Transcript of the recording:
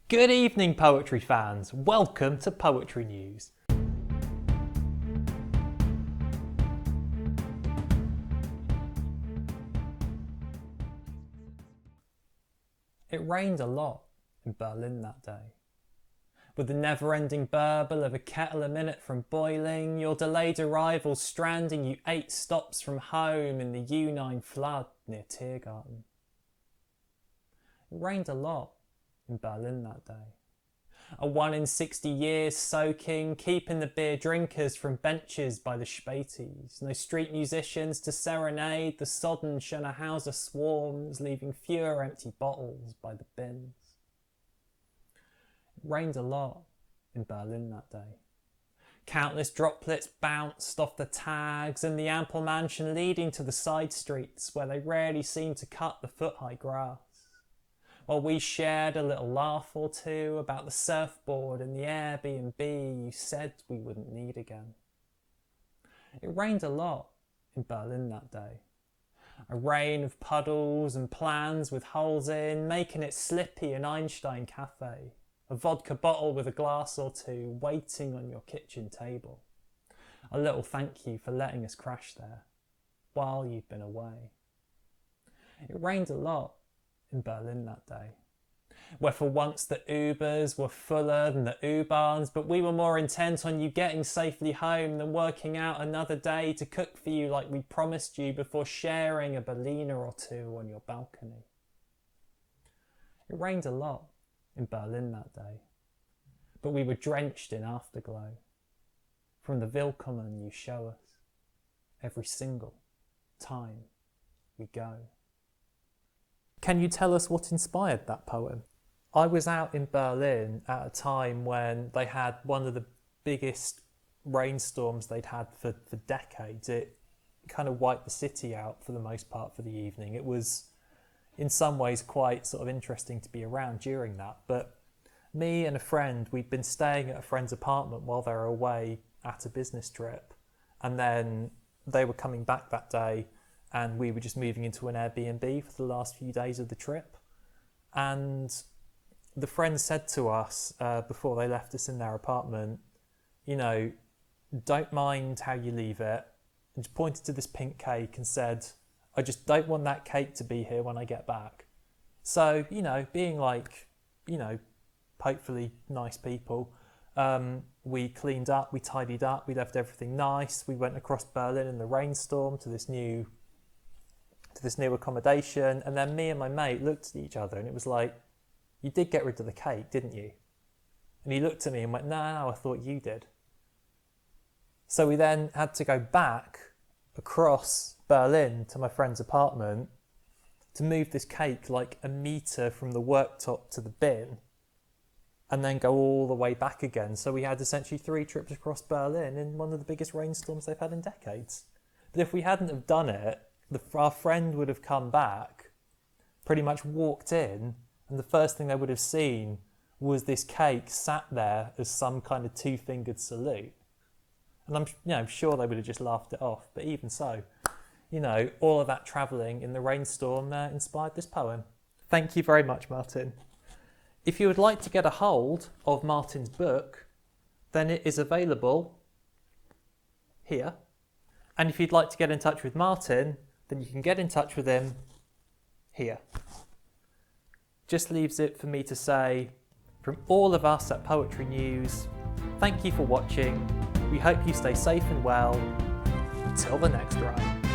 Good evening, poetry fans. Welcome to Poetry News. It rained a lot in Berlin that day. With the never-ending burble of a kettle a minute from boiling, your delayed arrival stranding you 8 stops from home in the U9 flood near Tiergarten. It rained a lot in Berlin that day. A 1 in 60 years soaking, keeping the beer drinkers from benches by the Spätis. No street musicians to serenade the sodden Schönerhauser swarms, leaving fewer empty bottles by the bins. It rained a lot in Berlin that day. Countless droplets bounced off the tags and the ample mansion leading to the side streets where they rarely seemed to cut the foot-high grass. While we shared a little laugh or two about the surfboard and the Airbnb you said we wouldn't need again. It rained a lot in Berlin that day. A rain of puddles and plans with holes in, making it slippy in Einstein Cafe. A vodka bottle with a glass or two waiting on your kitchen table. A little thank you for letting us crash there while you'd been away. It rained a lot in Berlin that day, where for once the Ubers were fuller than the U-Bahns, but we were more intent on you getting safely home than working out another day to cook for you like we promised you before sharing a Berliner or two on your balcony. It rained a lot in Berlin that day, but we were drenched in afterglow from the Willkommen you show us every single time we go. Can you tell us what inspired that poem? I was out in Berlin at a time when they had one of the biggest rainstorms they'd had for decades. It kind of wiped the city out for the most part for the evening. It was in some ways quite sort of interesting to be around during that. But me and a friend, we'd been staying at a friend's apartment while they were away at a business trip. And then they were coming back that day and we were just moving into an Airbnb for the last few days of the trip. And the friend said to us before they left us in their apartment, you know, don't mind how you leave it. And just pointed to this pink cake and said, I just don't want that cake to be here when I get back. So, you know, being like, you know, hopefully nice people, we cleaned up, we tidied up, we left everything nice. We went across Berlin in the rainstorm to this new accommodation, and then me and my mate looked at each other and it was like, you did get rid of the cake, didn't you? And he looked at me and went, no, I thought you did. So we then had to go back across Berlin to my friend's apartment to move this cake like a metre from the worktop to the bin and then go all the way back again. So we had essentially 3 trips across Berlin in one of the biggest rainstorms they've had in decades. But if we hadn't have done it, our friend would have come back, pretty much walked in, and the first thing they would have seen was this cake sat there as some kind of 2-fingered salute. And I'm sure they would have just laughed it off. But even so, you know, all of that travelling in the rainstorm inspired this poem. Thank you very much, Martin. If you would like to get a hold of Martin's book, then it is available here. And if you'd like to get in touch with Martin, then you can get in touch with him here. Just leaves it for me to say, from all of us at Poetry News, thank you for watching. We hope you stay safe and well. Until the next rhyme.